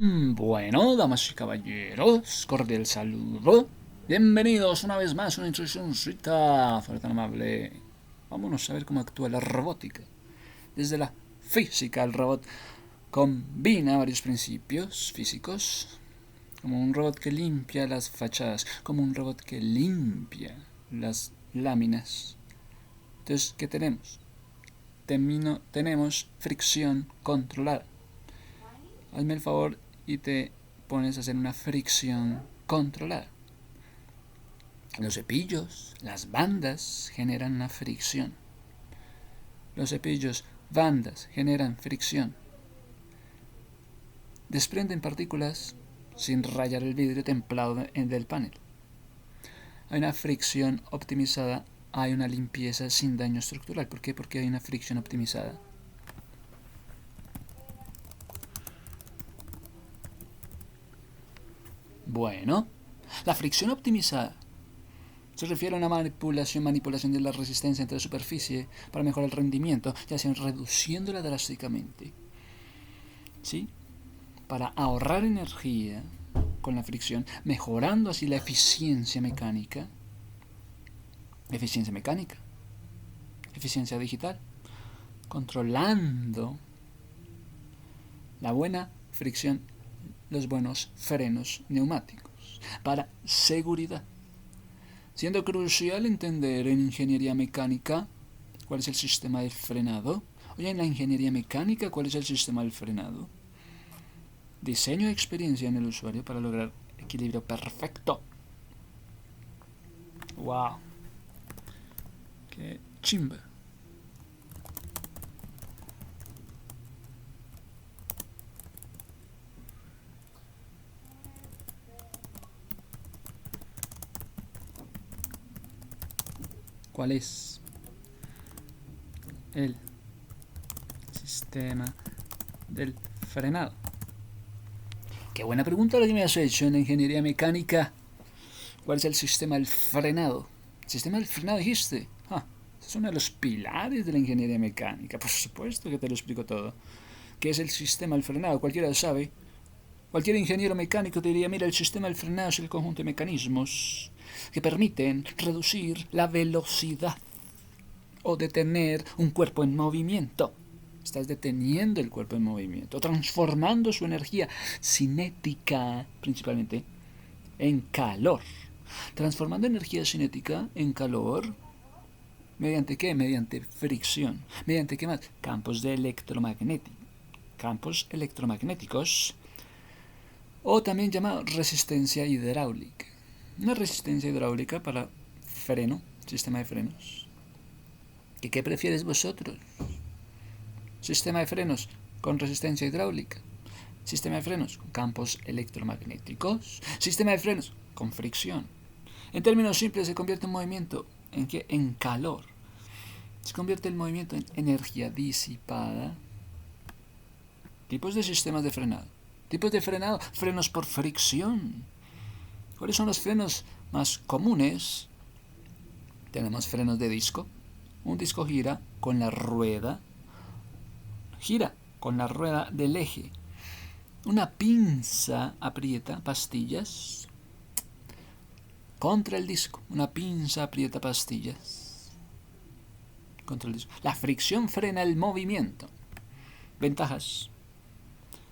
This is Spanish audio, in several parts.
Bueno, damas y caballeros, cordial saludo. Bienvenidos una vez más a una instruccióncita fuerte tan amable. Vámonos a ver cómo actúa la robótica. Desde la física, el robot combina varios principios físicos, como un robot que limpia las fachadas, como un robot que limpia las láminas. Entonces, ¿qué tenemos? Tenemos fricción controlada. Hazme el favor y te pones a hacer una fricción controlada. Los cepillos, las bandas generan una fricción. Los cepillos, bandas generan fricción. Desprenden partículas sin rayar el vidrio templado del panel. Hay una fricción optimizada, hay una limpieza sin daño estructural. ¿Por qué? Porque hay una fricción optimizada. Bueno, la fricción optimizada se refiere a una manipulación de la resistencia entre la superficie para mejorar el rendimiento, ya sea reduciéndola drásticamente. ¿Sí? Para ahorrar energía con la fricción, mejorando así la eficiencia mecánica, eficiencia digital, controlando la buena fricción, los buenos frenos neumáticos, para seguridad. Siendo crucial entender en ingeniería mecánica cuál es el sistema de frenado. Oye, en la ingeniería mecánica, ¿cuál es el sistema del frenado? Diseño de experiencia en el usuario para lograr equilibrio perfecto. ¡Wow! ¡Qué chimba! ¿Cuál es el sistema del frenado? Qué buena pregunta la que me has hecho en la ingeniería mecánica. ¿Cuál es el sistema del frenado? ¿El sistema del frenado dijiste? Es uno de los pilares de la ingeniería mecánica. Por supuesto que te lo explico todo. ¿Qué es el sistema del frenado? Cualquiera lo sabe. Cualquier ingeniero mecánico te diría, mira, el sistema del frenado es el conjunto de mecanismos que permiten reducir la velocidad o detener un cuerpo en movimiento. Estás deteniendo el cuerpo en movimiento, transformando su energía cinética principalmente en calor. Transformando energía cinética en calor. ¿Mediante qué? Mediante fricción. ¿Mediante qué más? Campos electromagnéticos. O también llamado resistencia hidráulica. Una resistencia hidráulica para freno, sistema de frenos. ¿Qué prefieres vosotros? Sistema de frenos con resistencia hidráulica. Sistema de frenos con campos electromagnéticos. Sistema de frenos con fricción. En términos simples, se convierte un movimiento en ¿qué? En calor. Se convierte el movimiento en energía disipada. Tipos de sistemas de frenado. Tipos de frenado, frenos por fricción. ¿Cuáles son los frenos más comunes? Tenemos frenos de disco. Un disco gira con la rueda del eje. Una pinza aprieta pastillas contra el disco. Una pinza aprieta pastillas contra el disco. La fricción frena el movimiento. Ventajas.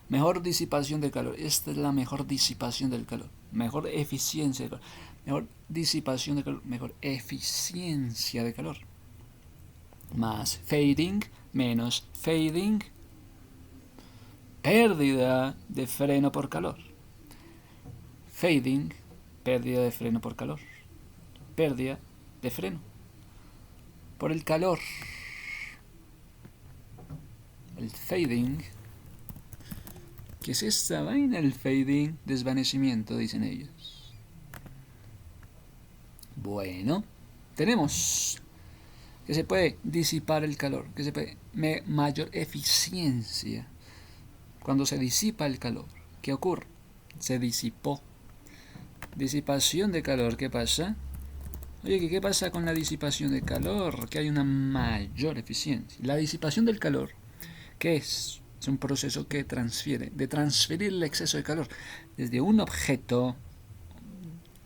Mejor disipación de calor. Esta es la mejor disipación del calor. Mejor eficiencia de calor. Mejor disipación de calor. Mejor eficiencia de calor. Más fading, menos fading. Pérdida de freno por calor. Fading, pérdida de freno por calor. Pérdida de freno por el calor. El fading. ¿Qué es esta vaina? El fading, desvanecimiento, dicen ellos. Bueno, tenemos que se puede disipar el calor, que se puede mayor eficiencia. Cuando se disipa el calor, ¿qué ocurre? Se disipó. Disipación de calor, ¿qué pasa? Oye, ¿qué pasa con la disipación de calor? Que hay una mayor eficiencia. La disipación del calor, ¿qué es? Es un proceso que transfiere, de transferir el exceso de calor desde un objeto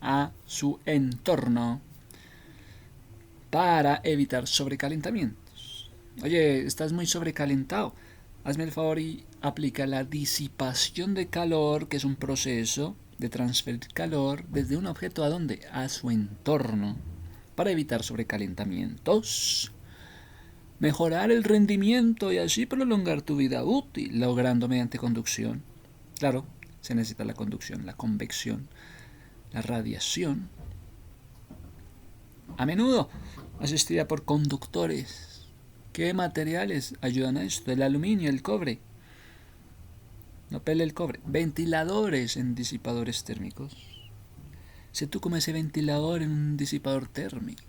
a su entorno para evitar sobrecalentamientos. Oye, estás muy sobrecalentado. Hazme el favor y aplica la disipación de calor, que es un proceso de transferir calor desde un objeto a dónde? A su entorno, para evitar sobrecalentamientos, mejorar el rendimiento y así prolongar tu vida útil, logrando mediante conducción. Claro, se necesita la conducción, la convección, la radiación, a menudo asistida por conductores. ¿Qué materiales ayudan a esto? El aluminio, el cobre. No pele el cobre. Ventiladores en disipadores térmicos. Si tú comes ese ventilador en un disipador térmico.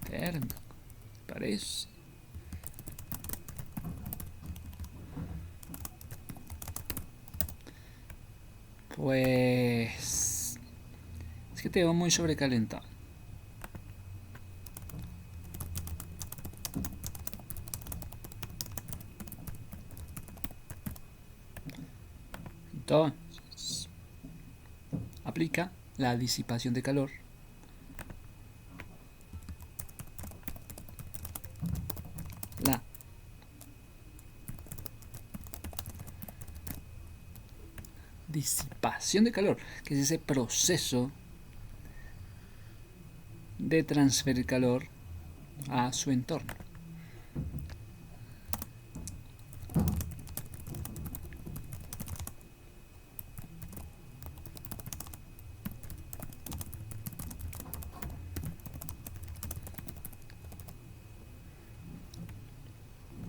Térmico, parece. Pues... es que te veo muy sobrecalentado. Entonces, aplica la disipación de calor. La disipación de calor, que es ese proceso de transferir calor a su entorno.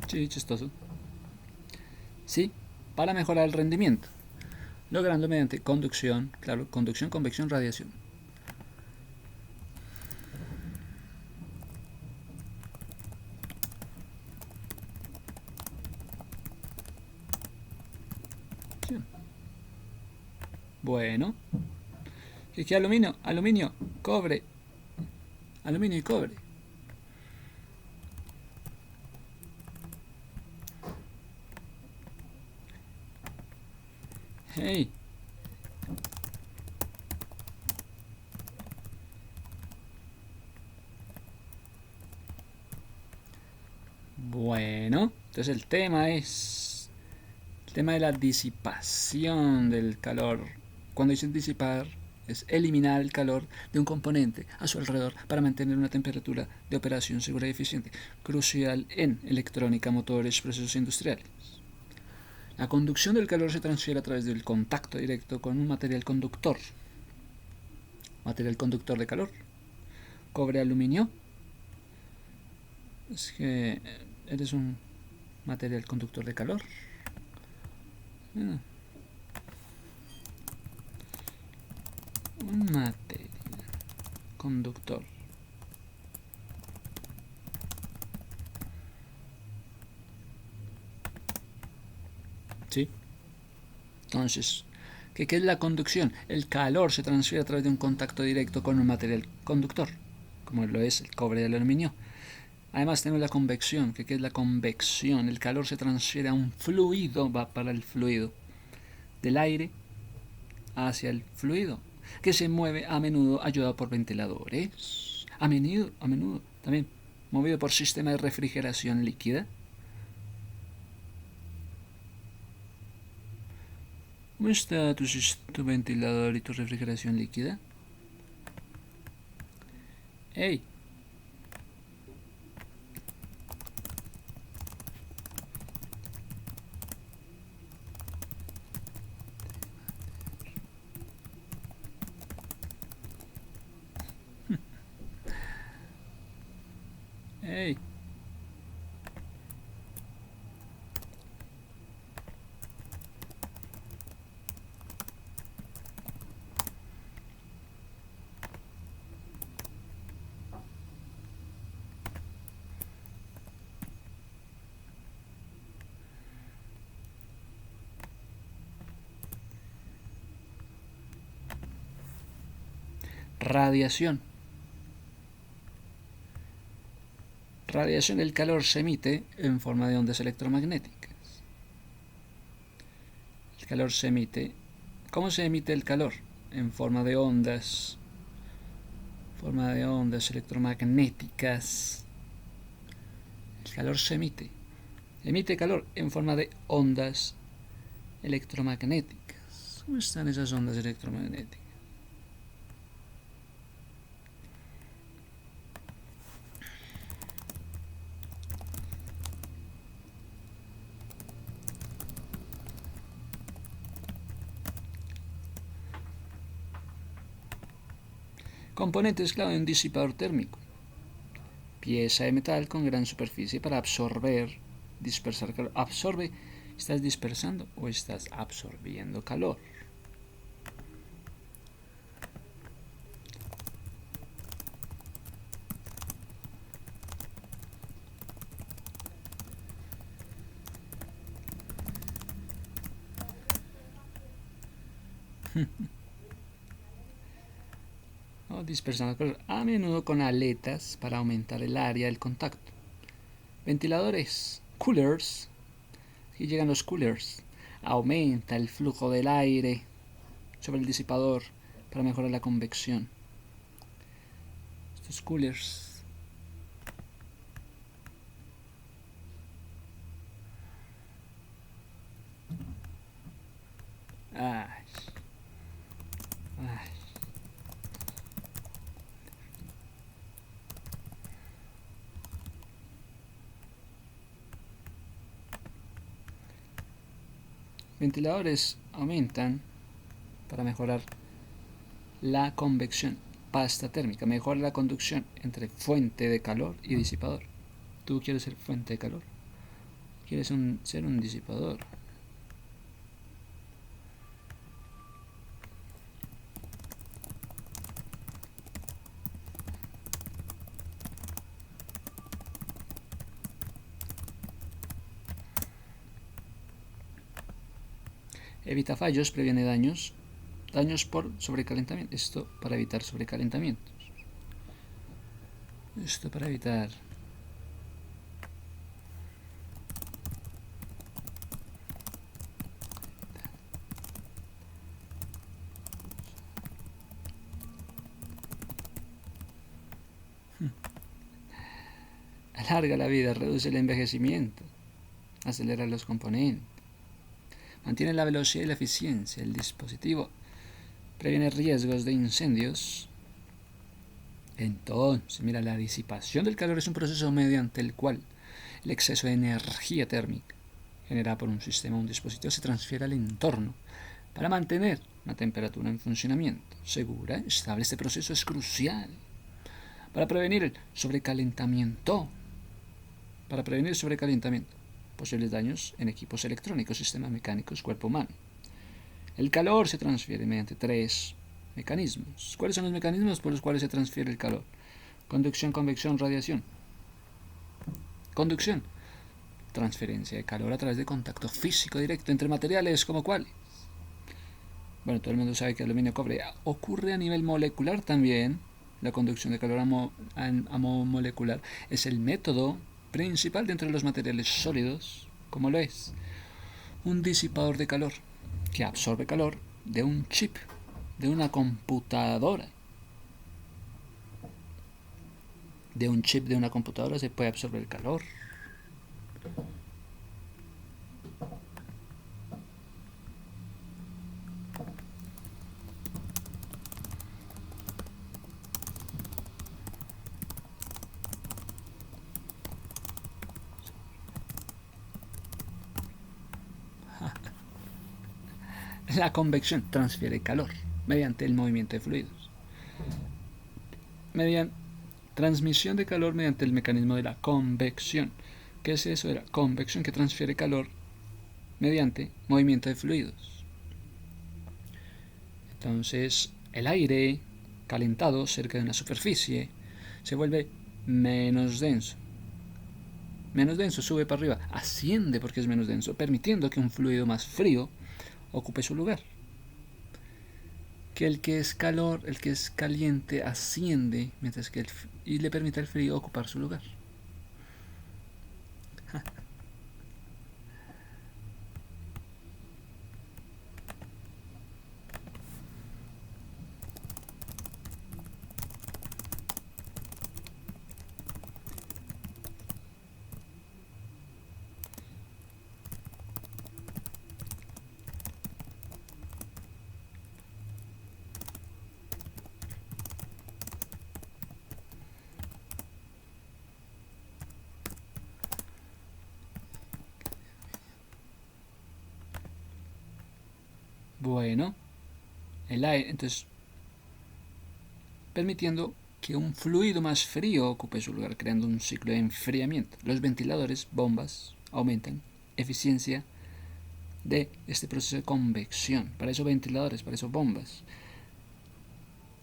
Sí, chistoso. Sí, para mejorar el rendimiento, logrando mediante conducción, claro, conducción, convección, radiación. Sí. Bueno, ¿qué aluminio? Aluminio, cobre, aluminio y cobre. Hey. Bueno, entonces el tema es el tema de la disipación del calor. Cuando dicen disipar, es eliminar el calor de un componente a su alrededor para mantener una temperatura de operación segura y eficiente, crucial en electrónica, motores, procesos industriales. La conducción del calor se transfiere a través del contacto directo con un material conductor. Material conductor de calor. Cobre, aluminio. Es que eres un material conductor de calor. Un material conductor. ¿Sí? Entonces, ¿qué es la conducción? El calor se transfiere a través de un contacto directo con un material conductor, como lo es el cobre y el aluminio. Además tenemos la convección. ¿Qué es la convección? El calor se transfiere a un fluido, va para el fluido, del aire hacia el fluido, que se mueve a menudo ayudado por ventiladores, a menudo también movido por sistema de refrigeración líquida. ¿Cómo está tu ventilador y tu refrigeración líquida? ¡Hey! ¡Hey! radiación. Radiación, el calor se emite en forma de ondas electromagnéticas. El calor se emite. ¿Cómo se emite el calor? En forma de ondas. Forma de ondas electromagnéticas. El calor se emite. Emite calor en forma de ondas electromagnéticas. ¿Cómo están esas ondas electromagnéticas? Componentes clave de un disipador térmico. Pieza de metal con gran superficie para dispersar calor. Absorbe, ¿estás dispersando o estás absorbiendo calor? O dispersando calor, a menudo con aletas para aumentar el área del contacto. Ventiladores, coolers. Aquí llegan los coolers. Aumenta el flujo del aire sobre el disipador para mejorar la convección. Estos coolers. Ay. Ay. Ventiladores aumentan para mejorar la convección. Pasta térmica mejora la conducción entre fuente de calor y disipador. ¿Tú quieres ser fuente de calor? ¿Quieres ser un disipador? Evita fallos, previene daños. Daños por sobrecalentamiento. Esto para evitar sobrecalentamientos. Esto para evitar. Alarga la vida, reduce el envejecimiento, acelera los componentes, mantiene la velocidad y la eficiencia del dispositivo, previene riesgos de incendios. Entonces, mira, la disipación del calor es un proceso mediante el cual el exceso de energía térmica generada por un sistema o un dispositivo se transfiere al entorno para mantener una temperatura en funcionamiento segura, estable. Este proceso es crucial para prevenir el sobrecalentamiento. Posibles daños en equipos electrónicos, sistemas mecánicos, cuerpo humano. El calor se transfiere mediante 3 mecanismos. ¿Cuáles son los mecanismos por los cuales se transfiere el calor? Conducción, convección, radiación. Conducción. Transferencia de calor a través de contacto físico directo entre materiales como cuáles. Bueno, todo el mundo sabe que aluminio, cobre. Ocurre a nivel molecular también. La conducción de calor a modo molecular es el método principal dentro de los materiales sólidos, como lo es un disipador de calor que absorbe calor de un chip, de una computadora. De un chip de una computadora se puede absorber el calor. La convección transfiere calor mediante el movimiento de fluidos. Transmisión de calor mediante el mecanismo de la convección. ¿Qué es eso de la convección? Que transfiere calor mediante movimiento de fluidos. Entonces, el aire calentado cerca de una superficie se vuelve menos denso. Menos denso, sube para arriba, asciende porque es menos denso, permitiendo que un fluido más frío ocupe su lugar. que el que es calor, el que es caliente asciende, mientras que y le permite al frío ocupar su lugar. Bueno, el aire, entonces, permitiendo que un fluido más frío ocupe su lugar, creando un ciclo de enfriamiento. Los ventiladores, bombas, aumentan eficiencia de este proceso de convección. Para eso ventiladores, para eso bombas.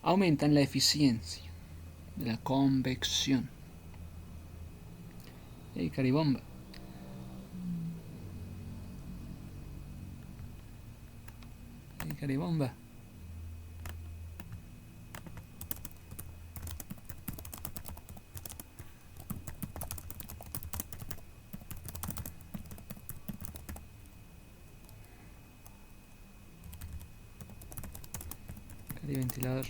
Aumentan la eficiencia de la convección. Hey, caribomba. Hey, caribomba. Ventilador.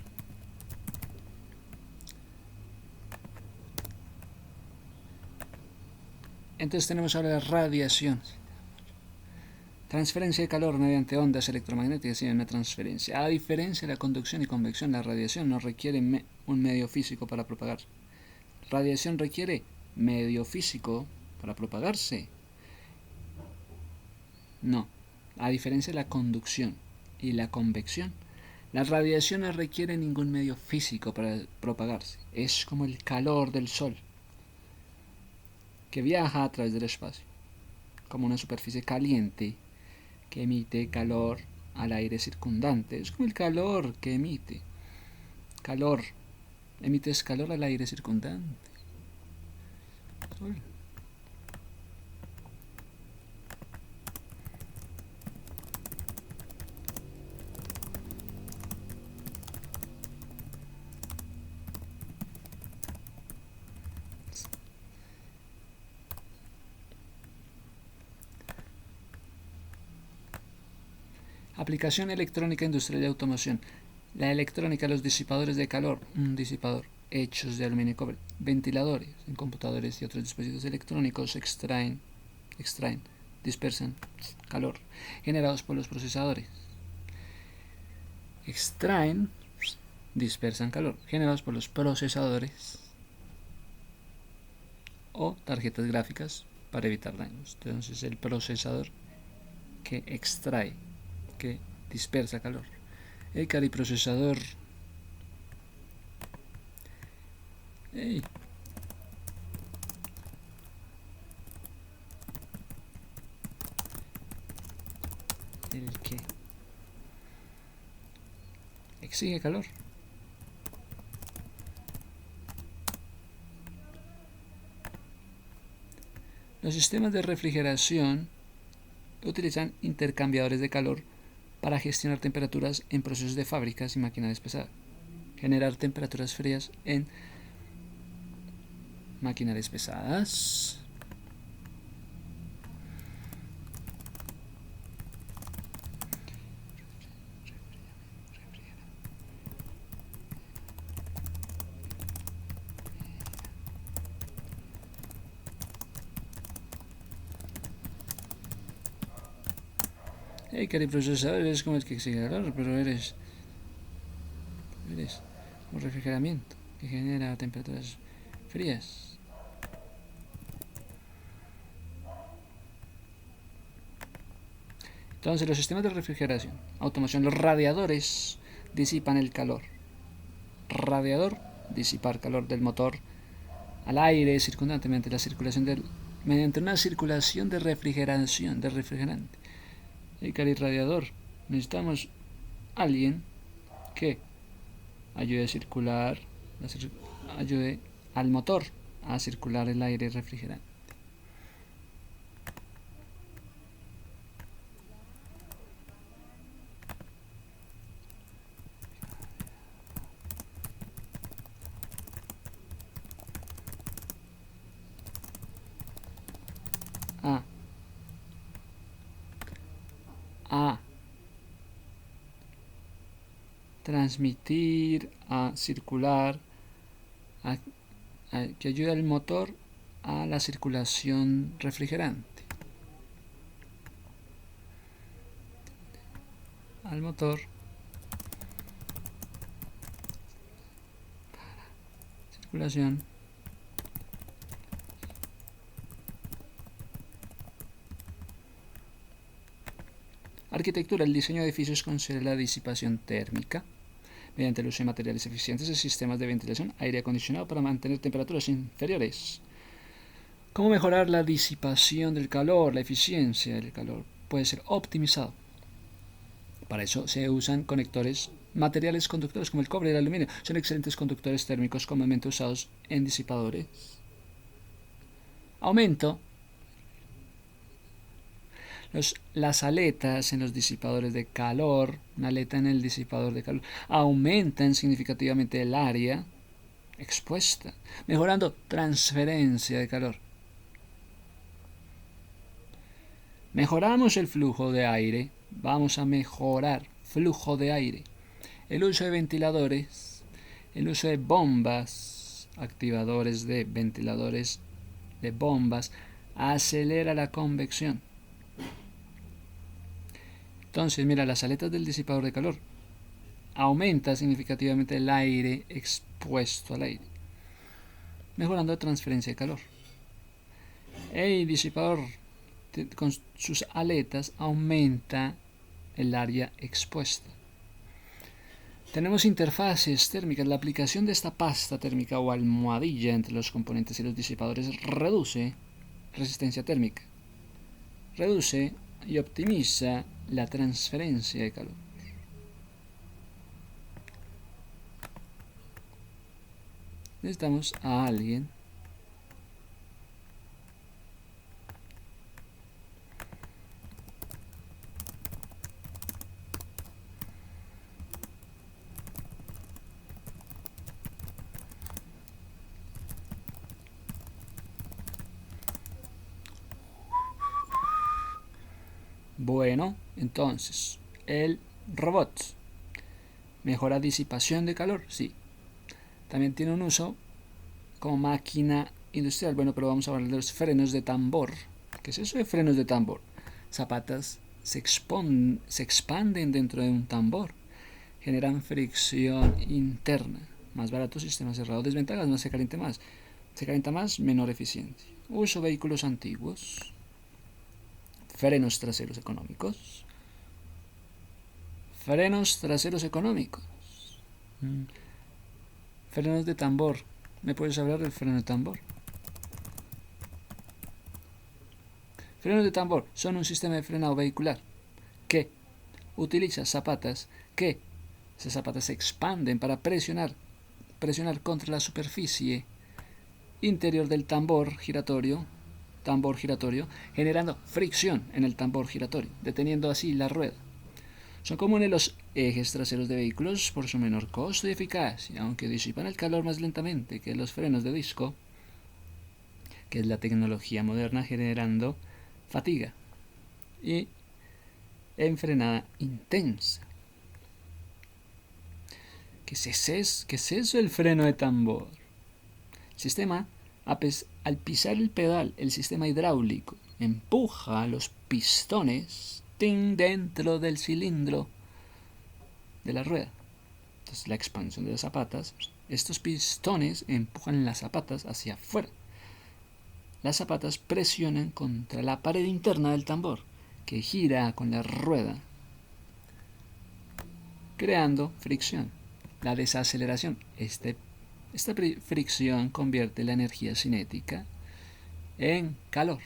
Entonces tenemos ahora la radiación. Transferencia de calor mediante ondas electromagnéticas y una transferencia. A diferencia de la conducción y convección, la radiación no requiere un medio físico para propagarse. Radiación requiere medio físico para propagarse. No, a diferencia de la conducción y la convección, la radiación no requiere ningún medio físico para propagarse. Es como el calor del sol, que viaja a través del espacio, como una superficie caliente que emite calor al aire circundante. Es como el calor que emite. Calor. Emites calor al aire circundante. Sol. Aplicación electrónica industrial y automoción. La electrónica, los disipadores de calor, un disipador, hechos de aluminio y cobre. Ventiladores en computadores y otros dispositivos electrónicos extraen, dispersan calor, generados por los procesadores. Extraen, dispersan calor, generados por los procesadores o tarjetas gráficas para evitar daños. Entonces el procesador que extrae, que dispersa calor. El cariprocesador. Hey. El que exige calor. Los sistemas de refrigeración utilizan intercambiadores de calor para gestionar temperaturas en procesos de fábricas y maquinarias pesadas. Generar temperaturas frías en maquinarias pesadas. Hey, cariprocesador, eres como el que exige calor, pero eres un refrigeramiento que genera temperaturas frías. Entonces, los sistemas de refrigeración, automoción, los radiadores disipan el calor. Radiador, disipar calor del motor al aire circundante mediante una circulación de refrigeración, de refrigerante. El calirradiador, necesitamos alguien que ayude a circular, ayude al motor a circular el aire refrigerante. a transmitir, a circular, que ayuda al motor a la circulación refrigerante. Al motor circulación arquitectura. El diseño de edificios considera la disipación térmica mediante el uso de materiales eficientes y sistemas de ventilación, aire acondicionado para mantener temperaturas inferiores. ¿Cómo mejorar la disipación del calor? La eficiencia del calor puede ser optimizado. Para eso se usan conectores, materiales conductores como el cobre y el aluminio. Son excelentes conductores térmicos comúnmente usados en disipadores. Aumento. Las aletas en los disipadores de calor, una aleta en el disipador de calor, aumentan significativamente el área expuesta, mejorando transferencia de calor. Mejoramos el flujo de aire, vamos a mejorar flujo de aire. El uso de ventiladores, el uso de bombas, activadores de ventiladores de bombas, acelera la convección. Entonces, mira, las aletas del disipador de calor aumenta significativamente el aire expuesto al aire, mejorando la transferencia de calor. El disipador con sus aletas aumenta el área expuesta. Tenemos interfaces térmicas. La aplicación de esta pasta térmica o almohadilla entre los componentes y los disipadores reduce resistencia térmica, reduce y optimiza la transferencia de calor. Necesitamos a alguien Bueno, entonces, el robot mejora disipación de calor, sí. También tiene un uso como máquina industrial. Bueno, pero vamos a hablar de los frenos de tambor. ¿Qué es eso de frenos de tambor? Zapatas se expanden dentro de un tambor, generan fricción interna. Más barato, sistema cerrado. Desventajas, no se calienta más. Se calienta más, menor eficiencia. Uso vehículos antiguos. Frenos traseros económicos. Frenos traseros económicos. Frenos de tambor. ¿Me puedes hablar del freno de tambor? Frenos de tambor son un sistema de frenado vehicular que utiliza zapatas que esas zapatas se expanden para presionar contra la superficie interior del tambor giratorio, generando fricción en el tambor giratorio, deteniendo así la rueda. Son comunes los ejes traseros de vehículos por su menor costo y eficacia, aunque disipan el calor más lentamente que los frenos de disco, que es la tecnología moderna, generando fatiga y enfrenada intensa. ¿Qué es eso del freno de tambor? El sistema, al pisar el pedal, el sistema hidráulico empuja los pistones dentro del cilindro de la rueda. Entonces, la expansión de las zapatas, estos pistones empujan las zapatas hacia afuera. Las zapatas presionan contra la pared interna del tambor, que gira con la rueda, creando fricción. La desaceleración. Esta fricción convierte la energía cinética en calor.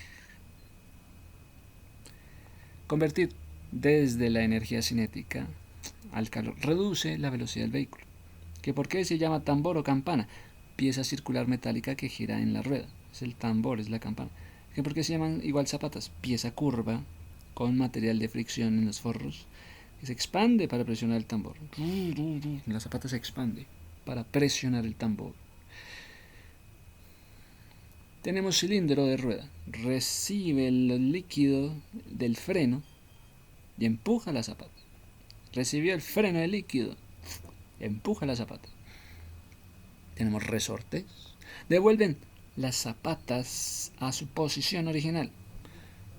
Convertir desde la energía cinética al calor reduce la velocidad del vehículo. ¿Por qué se llama tambor o campana? Pieza circular metálica que gira en la rueda. Es el tambor, es la campana. ¿Por qué se llaman igual zapatas? Pieza curva con material de fricción en los forros que se expande para presionar el tambor. La zapata se expande para presionar el tambor. Tenemos cilindro de rueda. Recibe el líquido del freno y empuja la zapata. Recibió el freno del líquido, empuja la zapata. Tenemos resortes. Devuelven las zapatas a su posición original.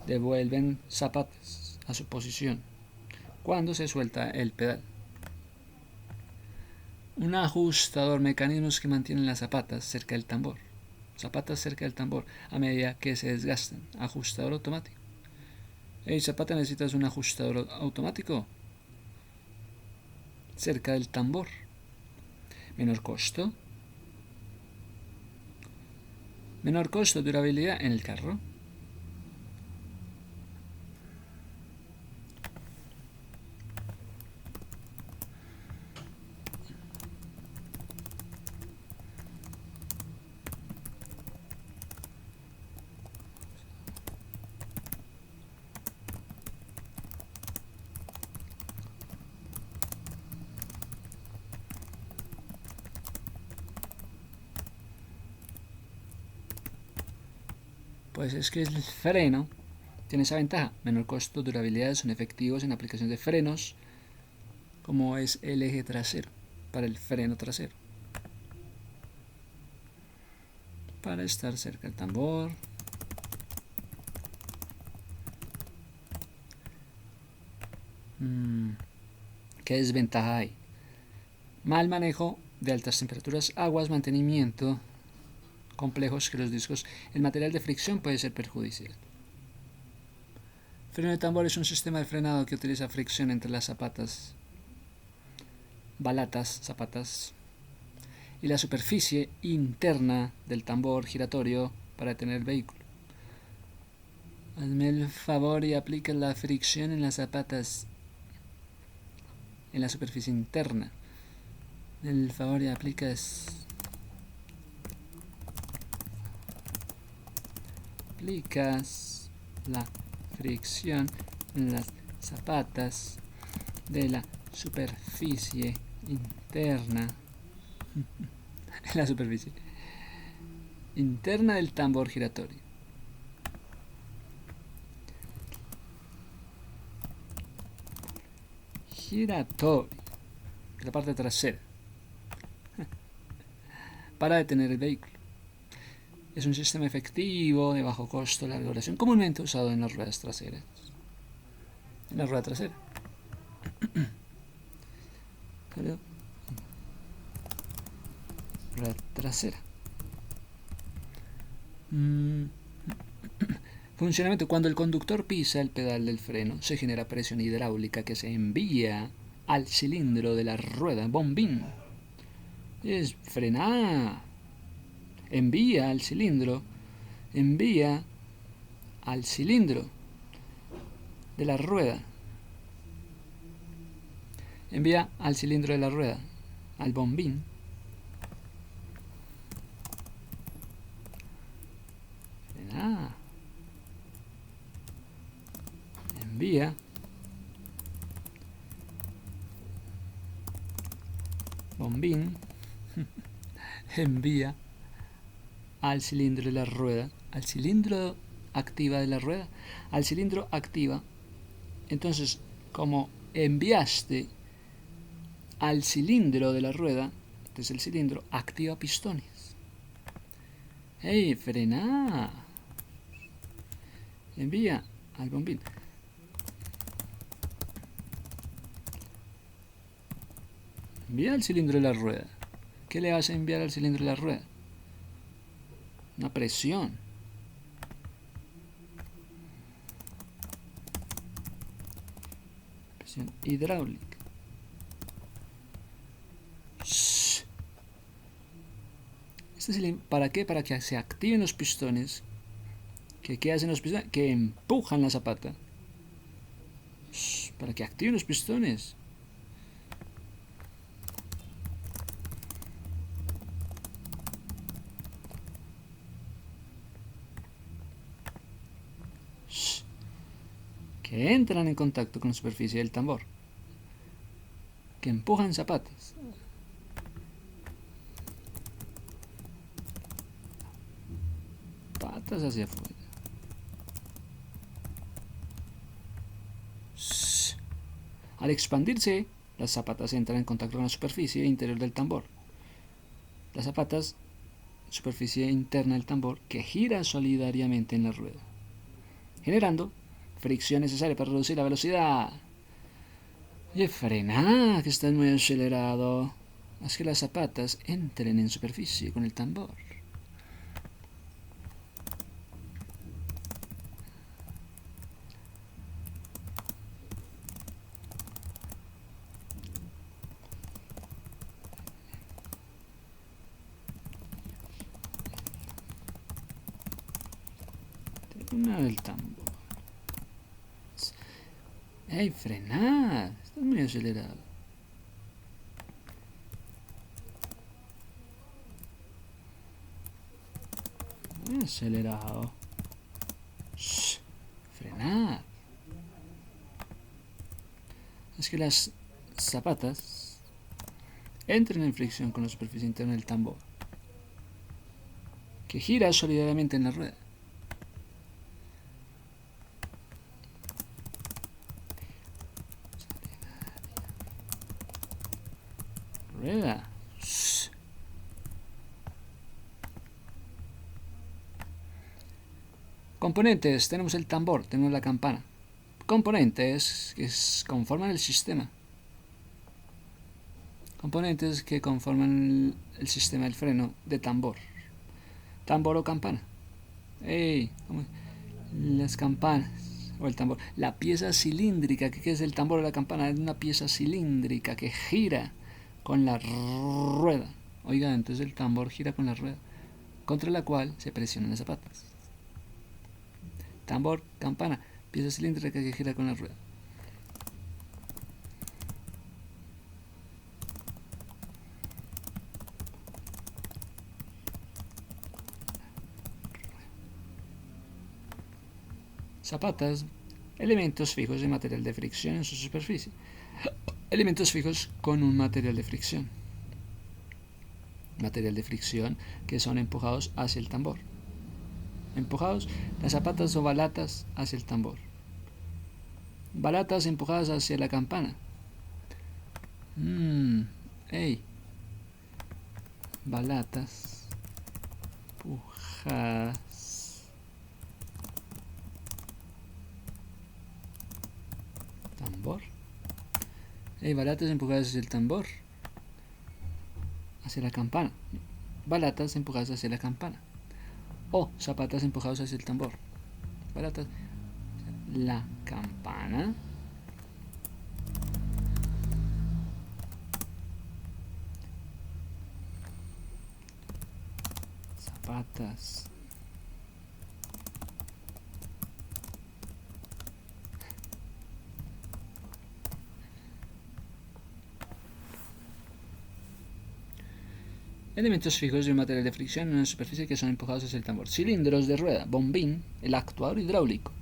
Devuelven zapatas a su posición cuando se suelta el pedal. Un ajustador, mecanismos que mantienen las zapatas cerca del tambor. Zapatas cerca del tambor a medida que se desgastan. Ajustador automático. Hey, zapata, ¿necesitas un ajustador automático? Cerca del tambor. Menor costo. Menor costo, durabilidad en el carro. Pues es que el freno tiene esa ventaja. Menor costo, durabilidad, son efectivos en aplicación de frenos, como es el eje trasero, para el freno trasero. Para estar cerca del tambor. ¿Qué desventaja hay? Mal manejo de altas temperaturas, aguas, mantenimiento complejos que los discos. El material de fricción puede ser perjudicial. Freno de tambor es un sistema de frenado que utiliza fricción entre las zapatas, balatas, zapatas, y la superficie interna del tambor giratorio para detener el vehículo. Hazme el favor y aplica la fricción en las zapatas, en la superficie interna. El favor y aplicas la fricción en las zapatas de la superficie interna en la superficie interna del tambor giratorio. La parte trasera, para detener el vehículo. Es un sistema efectivo, de bajo costo, larga duración, comúnmente usado en las ruedas traseras. En la rueda trasera. Rueda trasera. Funcionamiento. Cuando el conductor pisa el pedal del freno, se genera presión hidráulica que se envía al cilindro de la rueda, bombín. Es frenar. Envía al cilindro de la rueda. Envía al cilindro de la rueda, al bombín. Frenar. Envía bombín. Envía al cilindro de la rueda, al cilindro activa de la rueda, al cilindro activa. Entonces, como enviaste al cilindro de la rueda, entonces el cilindro activa pistones. ¡Hey, frena! Envía al bombín. Envía al cilindro de la rueda. ¿Qué le vas a enviar al cilindro de la rueda? Una presión. Presión hidráulica. ¿Para qué? Para que se activen los pistones. ¿Qué hacen los pistones? Que empujan la zapata. Para que activen los pistones. Que entran en contacto con la superficie del tambor. Que empujan zapatas. zapatas hacia afuera. Al expandirse, las zapatas entran en contacto con la superficie interior del tambor. Las zapatas, superficie interna del tambor, que gira solidariamente en la rueda, generando fricción necesaria para reducir la velocidad. Oye, frena, que estás muy acelerado. Haz que las zapatas entren en superficie con el tambor. Una del tambor. ¡Ey, frena! Estás muy acelerado. Muy acelerado. Shh, frenar. Es que las zapatas entren en fricción con la superficie interna del tambor, que gira solidariamente en la rueda. Rueda. Shh. Componentes. Tenemos el tambor, tenemos la campana. Componentes que conforman el sistema. Componentes que conforman el sistema del freno de tambor. Tambor o campana. ¡Ey! Las campanas o el tambor. La pieza cilíndrica, ¿qué es el tambor o la campana? Es una pieza cilíndrica que gira con la rueda. Oiga, entonces el tambor gira con la rueda, contra la cual se presionan las zapatas. Tambor, campana, pieza cilíndrica que gira con la rueda. Zapatas, elementos fijos de material de fricción en su superficie. Elementos fijos con un material de fricción. Material de fricción que son empujados hacia el tambor. Empujados, las zapatas o balatas hacia el tambor. Balatas empujadas hacia la campana. Ey. Balatas empujadas. Tambor. Ey, balatas empujadas hacia el tambor. Hacia la campana. Balatas empujadas hacia la campana. O zapatas empujadas hacia el tambor. Balatas. La campana. Zapatas. Elementos fijos de un material de fricción en una superficie que son empujados hacia el tambor. Cilindros de rueda, bombín, el actuador hidráulico.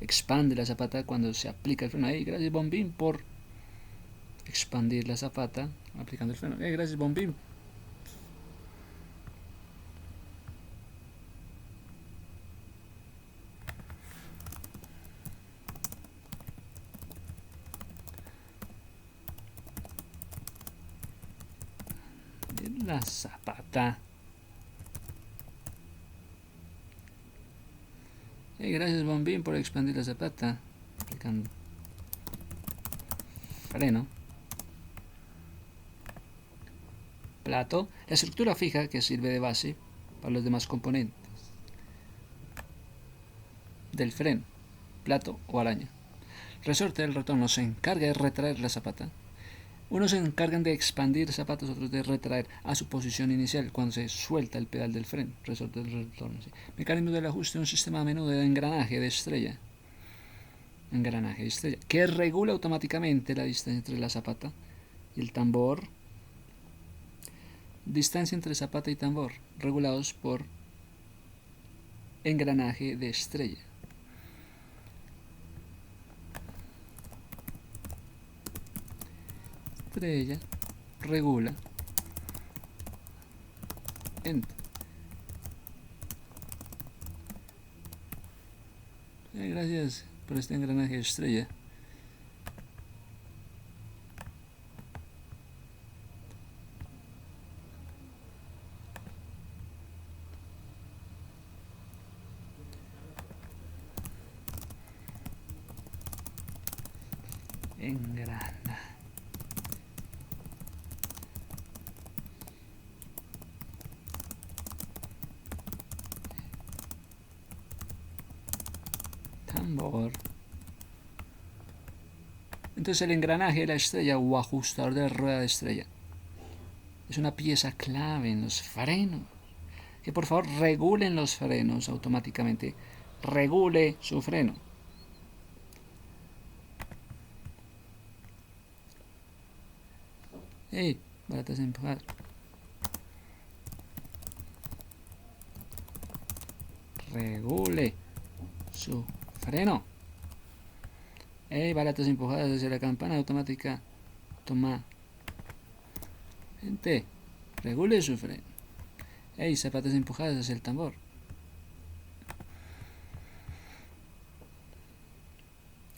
Expande la zapata cuando se aplica el freno. Gracias bombín por expandir la zapata aplicando el freno. Gracias bombín. La zapata. Gracias bombín por expandir la zapata aplicando freno. Plato, la estructura fija que sirve de base para los demás componentes del freno, plato o araña. Resorte del retorno se encarga de retraer la zapata. Unos se encargan de expandir zapatos, otros de retraer a su posición inicial cuando se suelta el pedal del freno. Resorte del retorno. ¿Sí? Mecanismo del ajuste, un sistema a menudo de engranaje de estrella. Engranaje de estrella, que regula automáticamente la distancia entre la zapata y el tambor. Distancia entre zapata y tambor, regulados por engranaje de estrella. Estrella regula entre Gracias por este engranaje estrella. Engrana. Tambor. Entonces el engranaje de la estrella o ajustador de la rueda de estrella es una pieza clave en los frenos. Que por favor regulen los frenos automáticamente. Regule su freno. ¡Ey! Baratas de empujar. Regule su freno. ¡Ey! Baratas empujadas hacia la campana automática. Toma. Gente, regule su freno. ¡Ey! Zapatas empujadas hacia el tambor.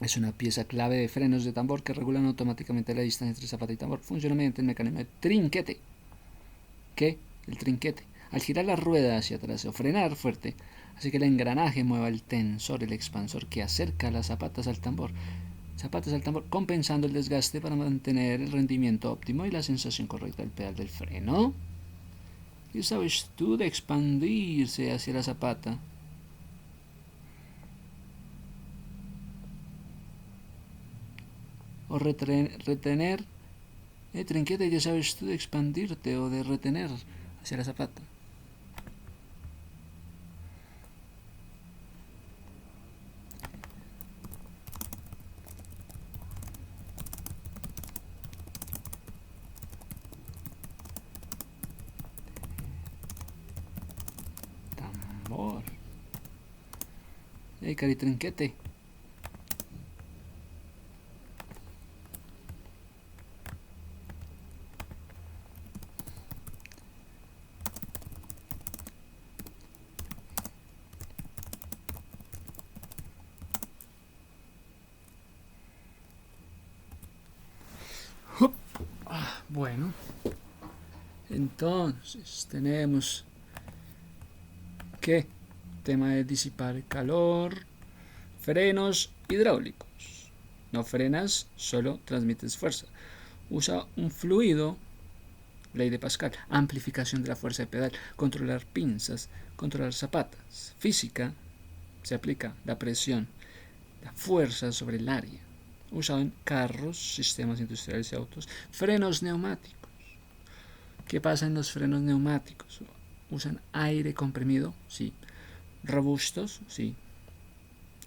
Es una pieza clave de frenos de tambor que regulan automáticamente la distancia entre zapata y tambor. Funciona mediante el mecanismo de trinquete. ¿Qué? El trinquete. Al girar la rueda hacia atrás o frenar fuerte, hace que el engranaje mueva el tensor, el expansor que acerca las zapatas al tambor. Compensando el desgaste para mantener el rendimiento óptimo y la sensación correcta del pedal del freno. ¿Qué sabes tú de expandirse hacia la zapata? O retener. Trinquete, ¿qué sabes tú de expandirte o de retener hacia la zapata? Tambor. Cari trinquete. Bueno, entonces tenemos que tema de disipar calor, frenos hidráulicos. No frenas, solo transmites fuerza. Usa un fluido, ley de Pascal, amplificación de la fuerza de pedal, controlar pinzas, controlar zapatas. Física, se aplica la presión, la fuerza sobre el área. Usado en carros, sistemas industriales y autos. Frenos neumáticos. ¿Qué pasa en los frenos neumáticos? ¿Usan aire comprimido? Sí. ¿Robustos? Sí.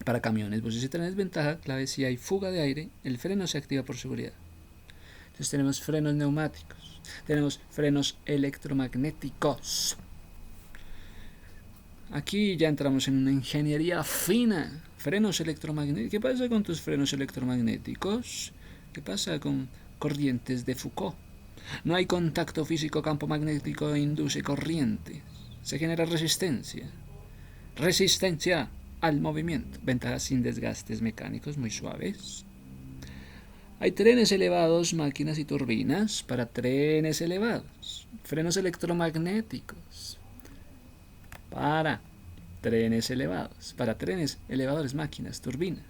Para camiones, pues si tenés ventaja, clave, si hay fuga de aire, el freno se activa por seguridad. Entonces tenemos frenos neumáticos. Tenemos frenos electromagnéticos. Aquí ya entramos en una ingeniería fina. Frenos electromagnéticos. ¿Qué pasa con tus frenos electromagnéticos? ¿Qué pasa con corrientes de Foucault? No hay contacto físico, campo magnético induce corrientes. Se genera resistencia. Resistencia al movimiento. Ventajas sin desgastes mecánicos muy suaves. Hay trenes elevados, máquinas y turbinas para trenes elevados. Frenos electromagnéticos para trenes elevados. Para trenes elevadores, máquinas, turbinas.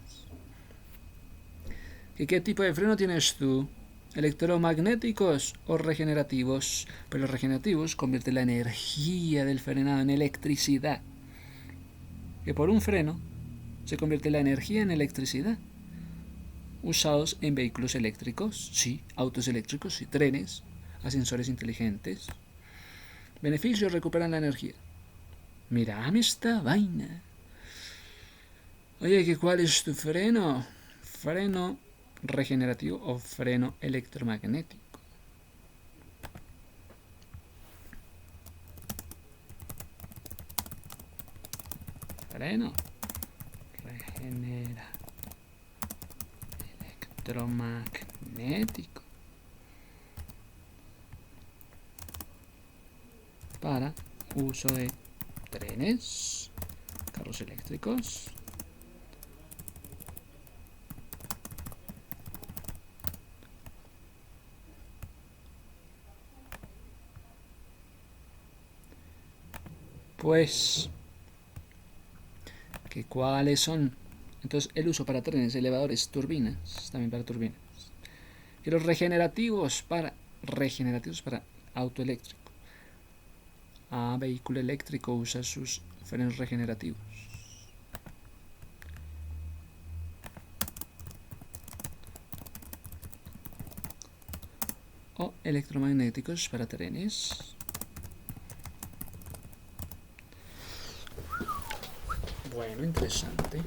¿Y qué tipo de freno tienes tú? ¿Electromagnéticos o regenerativos? Pero los regenerativos convierten la energía del frenado en electricidad. Que por un freno se convierte la energía en electricidad. Usados en vehículos eléctricos, sí, autos eléctricos, sí, trenes, ascensores inteligentes. Beneficios: recuperan la energía. Mírame esta vaina. Oye, ¿cuál es tu freno? ¿Freno regenerativo o freno electromagnético? Freno regenera electromagnético para uso de trenes, carros eléctricos, Pues, ¿cuáles son? Entonces, el uso para trenes, elevadores, turbinas, también para turbinas. Y los regenerativos para auto eléctrico. Vehículo eléctrico usa sus frenos regenerativos. O electromagnéticos para trenes. Bueno, interesante.